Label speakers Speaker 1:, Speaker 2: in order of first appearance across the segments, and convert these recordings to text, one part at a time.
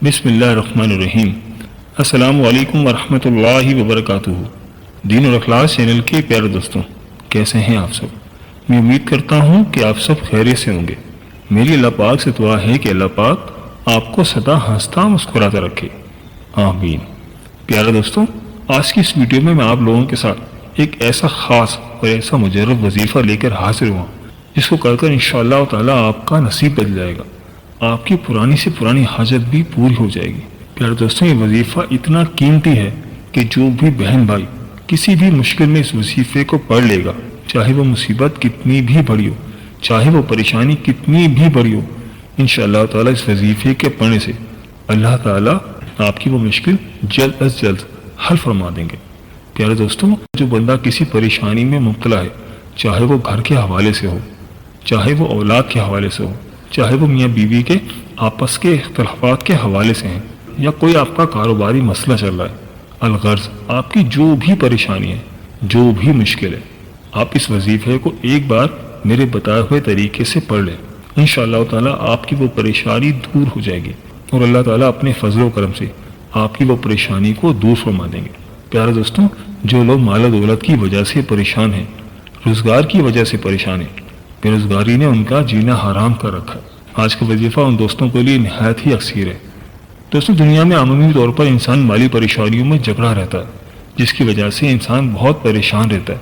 Speaker 1: بسم اللہ الرحمن الرحیم۔ السلام علیکم ورحمۃ اللہ وبرکاتہ۔ دین اور اخلاص چینل کے پیارے دوستوں، کیسے ہیں آپ سب؟ میں امید کرتا ہوں کہ آپ سب خیریت سے ہوں گے۔ میری اللہ پاک سے دعا ہے کہ اللہ پاک آپ کو سدا ہنستا مسکراتا رکھے، آمین۔ پیارے دوستوں، آج کی اس ویڈیو میں آپ لوگوں کے ساتھ ایک ایسا خاص اور ایسا مجرب وظیفہ لے کر حاضر ہوا جس کو کر کر انشاءاللہ تعالیٰ آپ کا نصیب بدل جائے گا، آپ کی پرانی سے پرانی حاجت بھی پوری ہو جائے گی۔ پیارے دوستوں، یہ وظیفہ اتنا قیمتی ہے کہ جو بھی بہن بھائی کسی بھی مشکل میں اس وظیفے کو پڑھ لے گا، چاہے وہ مصیبت کتنی بھی بڑی ہو، چاہے وہ پریشانی کتنی بھی بڑی ہو، انشاءاللہ تعالیٰ اس وظیفے کے پڑھنے سے اللہ تعالیٰ آپ کی وہ مشکل جلد از جلد حل فرما دیں گے۔ پیارے دوستوں، جو بندہ کسی پریشانی میں مبتلا ہے، چاہے وہ گھر کے حوالے سے ہو، چاہے وہ اولاد کے حوالے سے ہو، چاہے وہ میاں بیوی کے آپس کے اختلافات کے حوالے سے ہیں، یا کوئی آپ کا کاروباری مسئلہ چل رہا ہے، الغرض آپ کی جو بھی پریشانی ہے، جو بھی مشکل ہے، آپ اس وظیفے کو ایک بار میرے بتائے ہوئے طریقے سے پڑھ لیں، انشاءاللہ تعالیٰ آپ کی وہ پریشانی دور ہو جائے گی اور اللہ تعالیٰ اپنے فضل و کرم سے آپ کی وہ پریشانی کو دور فرما دیں گے۔ پیارے دوستوں، جو لوگ مال و دولت کی وجہ سے پریشان ہیں، روزگار کی وجہ سے پریشان ہیں، بے روزگاری نے ان کا جینا حرام کر رکھا ہے، آج کا وظیفہ ان دوستوں کے لیے نہایت ہی اکثیر ہے۔ دوستوں، دنیا میں عمومی طور پر انسان مالی پریشانیوں میں جکڑا رہتا ہے، جس کی وجہ سے انسان بہت پریشان رہتا ہے۔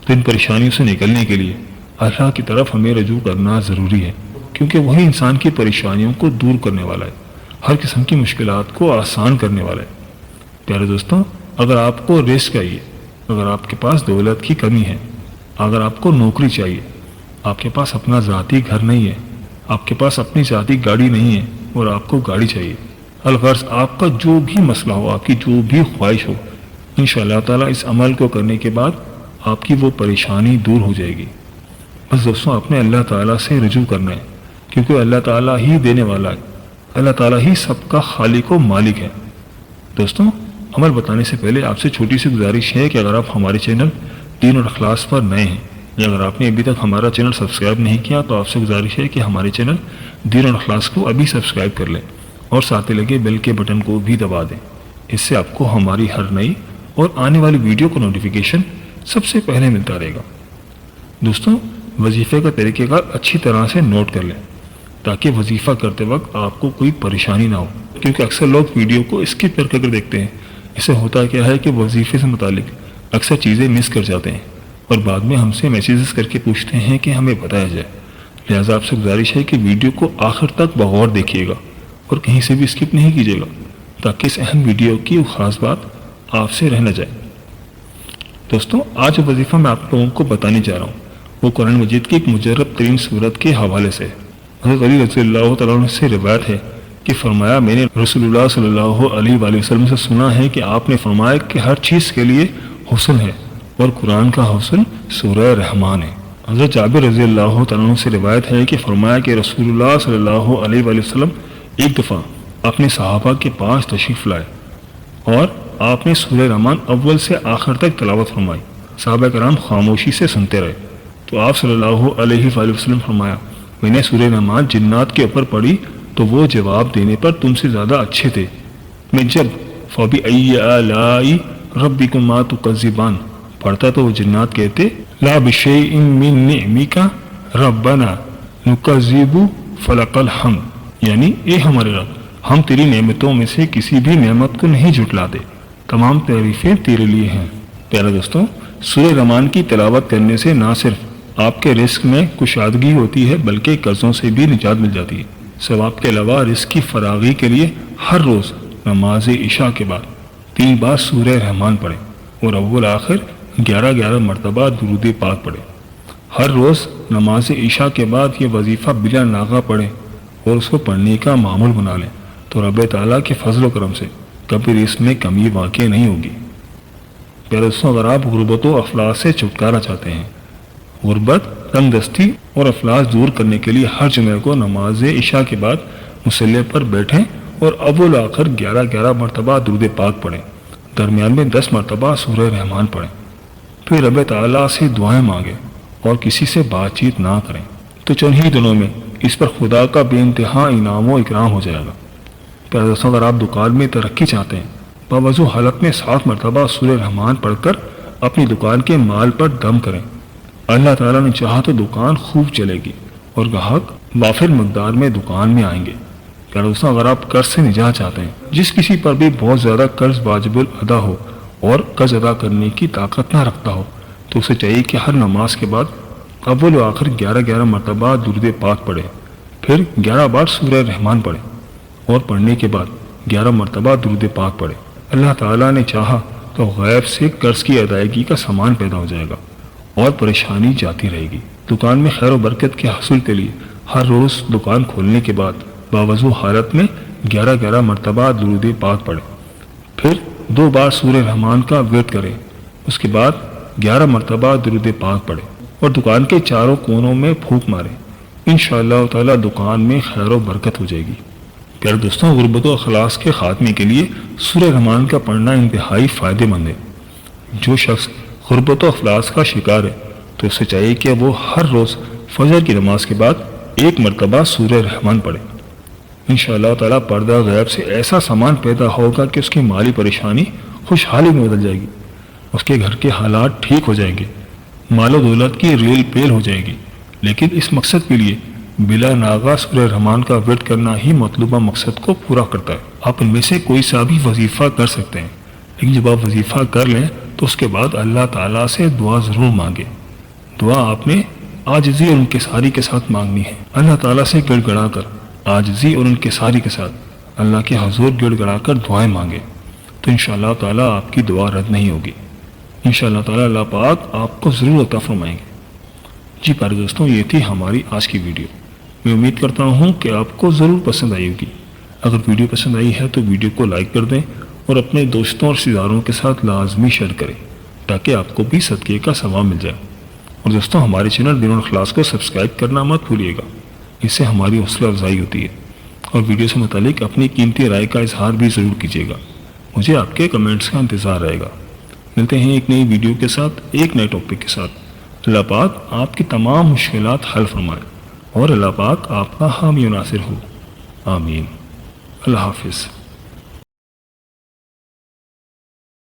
Speaker 1: تو ان پریشانیوں سے نکلنے کے لیے اللہ کی طرف ہمیں رجوع کرنا ضروری ہے، کیونکہ وہی انسان کی پریشانیوں کو دور کرنے والا ہے، ہر قسم کی مشکلات کو آسان کرنے والا ہے۔ پیارے دوستوں، اگر آپ کو رزق چاہیے، اگر آپ کے پاس دولت کی کمی ہے، اگر آپ کو نوکری چاہیے، آپ کے پاس اپنا ذاتی گھر نہیں ہے، آپ کے پاس اپنی ذاتی گاڑی نہیں ہے اور آپ کو گاڑی چاہیے، الغرض آپ کا جو بھی مسئلہ ہو، آپ کی جو بھی خواہش ہو، انشاءاللہ تعالیٰ اس عمل کو کرنے کے بعد آپ کی وہ پریشانی دور ہو جائے گی۔ بس دوستوں، آپ نے اللہ تعالیٰ سے رجوع کرنا ہے، کیونکہ اللہ تعالیٰ ہی دینے والا ہے، اللہ تعالیٰ ہی سب کا خالق و مالک ہے۔ دوستوں، عمل بتانے سے پہلے آپ سے چھوٹی سی گزارش ہے کہ اگر آپ ہمارے چینل دین اور اخلاص پر نئے ہیں، یا اگر آپ نے ابھی تک ہمارا چینل سبسکرائب نہیں کیا، تو آپ سے گزارش ہے کہ ہمارے چینل دین اور اخلاص کو ابھی سبسکرائب کر لیں اور ساتھ لگے بیل کے بٹن کو بھی دبا دیں، اس سے آپ کو ہماری ہر نئی اور آنے والی ویڈیو کا نوٹیفیکیشن سب سے پہلے ملتا رہے گا۔ دوستوں، وظیفے کا طریقہ کار اچھی طرح سے نوٹ کر لیں تاکہ وظیفہ کرتے وقت آپ کو کوئی پریشانی نہ ہو، کیونکہ اکثر لوگ ویڈیو کو اسکپ کر کر دیکھتے ہیں۔ اس سے ہوتا کیا ہے کہ وظیفے سے متعلق اکثر چیزیں مس کر جاتے ہیں اور بعد میں ہم سے میسیجز کر کے پوچھتے ہیں کہ ہمیں بتایا جائے۔ لہٰذا آپ سے گزارش ہے کہ ویڈیو کو آخر تک بغور دیکھیے گا اور کہیں سے بھی اسکپ نہیں کیجیے گا، تاکہ اس اہم ویڈیو کی خاص بات آپ سے رہ نہ جائے۔ دوستوں، آج جو وظیفہ میں آپ لوگوں کو بتانے جا رہا ہوں وہ قرآن مجید کی ایک مجرب ترین صورت کے حوالے سے ہے۔ حضرت علی رضی اللہ تعالیٰ عنہ سے روایت ہے کہ فرمایا، میں نے رسول اللہ صلی اللہ علیہ وآلہ وسلم سے سنا ہے کہ آپ نے فرمایا کہ ہر چیز کے لیے حسن ہے اور قرآن کا حسن سورہ رحمان ہے۔ حضرت جابر رضی اللہ تعالیٰ عنہ سے روایت ہے کہ فرمایا کہ رسول اللہ صلی اللہ علیہ وآلہ وسلم ایک دفعہ اپنے صحابہ کے پاس تشریف لائے اور آپ نے سورہ رحمان اول سے آخر تک تلاوت فرمائی۔ صحابہ کرام خاموشی سے سنتے رہے تو آپ صلی اللہ علیہ وآلہ وسلم فرمایا، میں نے سورہ رحمان جنات کے اوپر پڑھی تو وہ جواب دینے پر تم سے زیادہ اچھے تھے۔ میں جب فَبِأَيِّ آلَاءِ رَبِّكُمَا تُكَذِّبَانِ پڑھتا تو وہ جنات کہتے، لا بِشَيْءٍ مِّن نِعْمِكَ رَبَّنَا نُكَذِّبُ فَلَكَ الْحَمْدُ، یعنی اے ہمارے رب، ہم تیری نعمتوں میں سے کسی بھی نعمت کو نہیں جھٹلاتے، تمام تعریفیں تیرے لیے ہیں۔ پیارے دوستوں، سورہ رحمان کی تلاوت کرنے سے نہ صرف آپ کے رزق میں کشادگی ہوتی ہے بلکہ قرضوں سے بھی نجات مل جاتی ہے۔ ثواب کے علاوہ رزق کی فراغی کے لیے ہر روز نماز عشاء کے بعد 3 بار سورہ رحمان پڑھیں اور اول آخر 11 مرتبہ درود پاک پڑھیں۔ ہر روز نماز عشاء کے بعد یہ وظیفہ بلا ناغہ پڑھیں اور اس کو پڑھنے کا معمول بنا لیں تو رب تعالیٰ کے فضل و کرم سے کبھی رزق میں کمی واقع نہیں ہوگی۔ پیارے دوستوں، اگر آپ غربت و افلاس سے چھٹکارا چاہتے ہیں، غربت، تنگ دستی اور افلاس دور کرنے کے لیے ہر جمعہ کو نماز عشاء کے بعد مصلی پر بیٹھیں اور اول آخر 11 مرتبہ درود پاک پڑھیں، درمیان میں 10 مرتبہ سورہ رحمان پڑھیں، پھر رب تعالیٰ سے دعائیں مانگیں اور کسی سے بات چیت نہ کریں تو چند ہی دنوں میں اس پر خدا کا بے انتہا انعام و اکرام ہو جائے گا۔ پیارے دوستوں، اگر آپ دکان میں ترقی چاہتے ہیں، باوضو حالت میں 7 مرتبہ سورہ رحمان پڑھ کر اپنی دکان کے مال پر دم کریں۔ اللہ تعالیٰ نے چاہا تو دکان خوب چلے گی اور گاہک وافر مقدار میں دکان میں آئیں گے۔ پیارے دوستوں، اگر آپ قرض سے نجات چاہتے ہیں، جس کسی پر بھی بہت زیادہ قرض واجب الادا ہو اور قرض ادا کرنے کی طاقت نہ رکھتا ہو، تو اسے چاہیے کہ ہر نماز کے بعد اول و آخر 11 مرتبہ درود پاک پڑھے، پھر 11 بار سورہ رحمان پڑھے اور پڑھنے کے بعد 11 مرتبہ درود پاک پڑھے۔ اللہ تعالیٰ نے چاہا تو غیب سے قرض کی ادائیگی کا سامان پیدا ہو جائے گا اور پریشانی جاتی رہے گی۔ دکان میں خیر و برکت کے حصول کے لیے ہر روز دکان کھولنے کے بعد باوضو حالت میں 11 مرتبہ درود پاک پڑھیں، پھر 2 بار سورہ رحمان کا ورد کریں، اس کے بعد 11 مرتبہ درود پاک پڑھیں اور دکان کے چاروں کونوں میں پھونک ماریں۔ انشاءاللہ تعالی دکان میں خیر و برکت ہو جائے گی۔ پیارے دوستوں، غربت و اخلاص کے خاتمے کے لیے سورہ رحمان کا پڑھنا انتہائی فائدہ مند ہے۔ جو شخص غربت و اخلاص کا شکار ہے تو اسے چاہیے کہ وہ ہر روز فجر کی نماز کے بعد 1 مرتبہ سورہ رحمان پڑھے۔ انشاءاللہ تعالی پردہ غیب سے ایسا سامان پیدا ہوگا کہ اس کی مالی پریشانی خوشحالی میں بدل جائے گی، اس کے گھر کے حالات ٹھیک ہو جائیں گے، مال و دولت کی ریل پیل ہو جائے گی۔ لیکن اس مقصد کے لیے بلا ناغہ سورہ رحمان کا ورد کرنا ہی مطلوبہ مقصد کو پورا کرتا ہے۔ آپ ان میں سے کوئی سا بھی وظیفہ کر سکتے ہیں، لیکن جب آپ وظیفہ کر لیں تو اس کے بعد اللہ تعالیٰ سے دعا ضرور مانگیں۔ دعا آپ نے عاجزی اور انکساری کے ساتھ مانگنی ہے۔ اللہ تعالیٰ سے گڑ گڑا کر، عاجزی اور انکساری کے ساتھ اللہ کے حضور گڑ گڑا کر دعائیں مانگیں، تو انشاءاللہ تعالیٰ آپ کی دعا رد نہیں ہوگی۔ انشاءاللہ تعالیٰ اللہ پاک آپ کو ضرور عطا فرمائیں گے۔ جی پیارے دوستوں، یہ تھی ہماری آج کی ویڈیو۔ میں امید کرتا ہوں کہ آپ کو ضرور پسند آئی ہوگی۔ اگر ویڈیو پسند آئی ہے تو ویڈیو کو لائک کر دیں اور اپنے دوستوں اور رشتہ داروں کے ساتھ لازمی شیئر کریں تاکہ آپ کو بھی صدقے کا ثواب مل جائے۔ اور دوستوں، ہمارے چینل دین الاخلاص کو سبسکرائب کرنا مت بھولیے گا، اس سے ہماری حوصلہ افزائی ہوتی ہے۔ اور ویڈیو سے متعلق اپنی قیمتی رائے کا اظہار بھی ضرور کیجیے گا، مجھے آپ کے کمنٹس کا انتظار رہے گا۔ ملتے ہیں ایک نئی ویڈیو کے ساتھ، ایک نئے ٹاپک کے ساتھ۔ اللہ پاک آپ کی تمام مشکلات حل فرمائے اور اللہ پاک آپ کا حامی و ناصر ہو، آمین۔ اللہ حافظ۔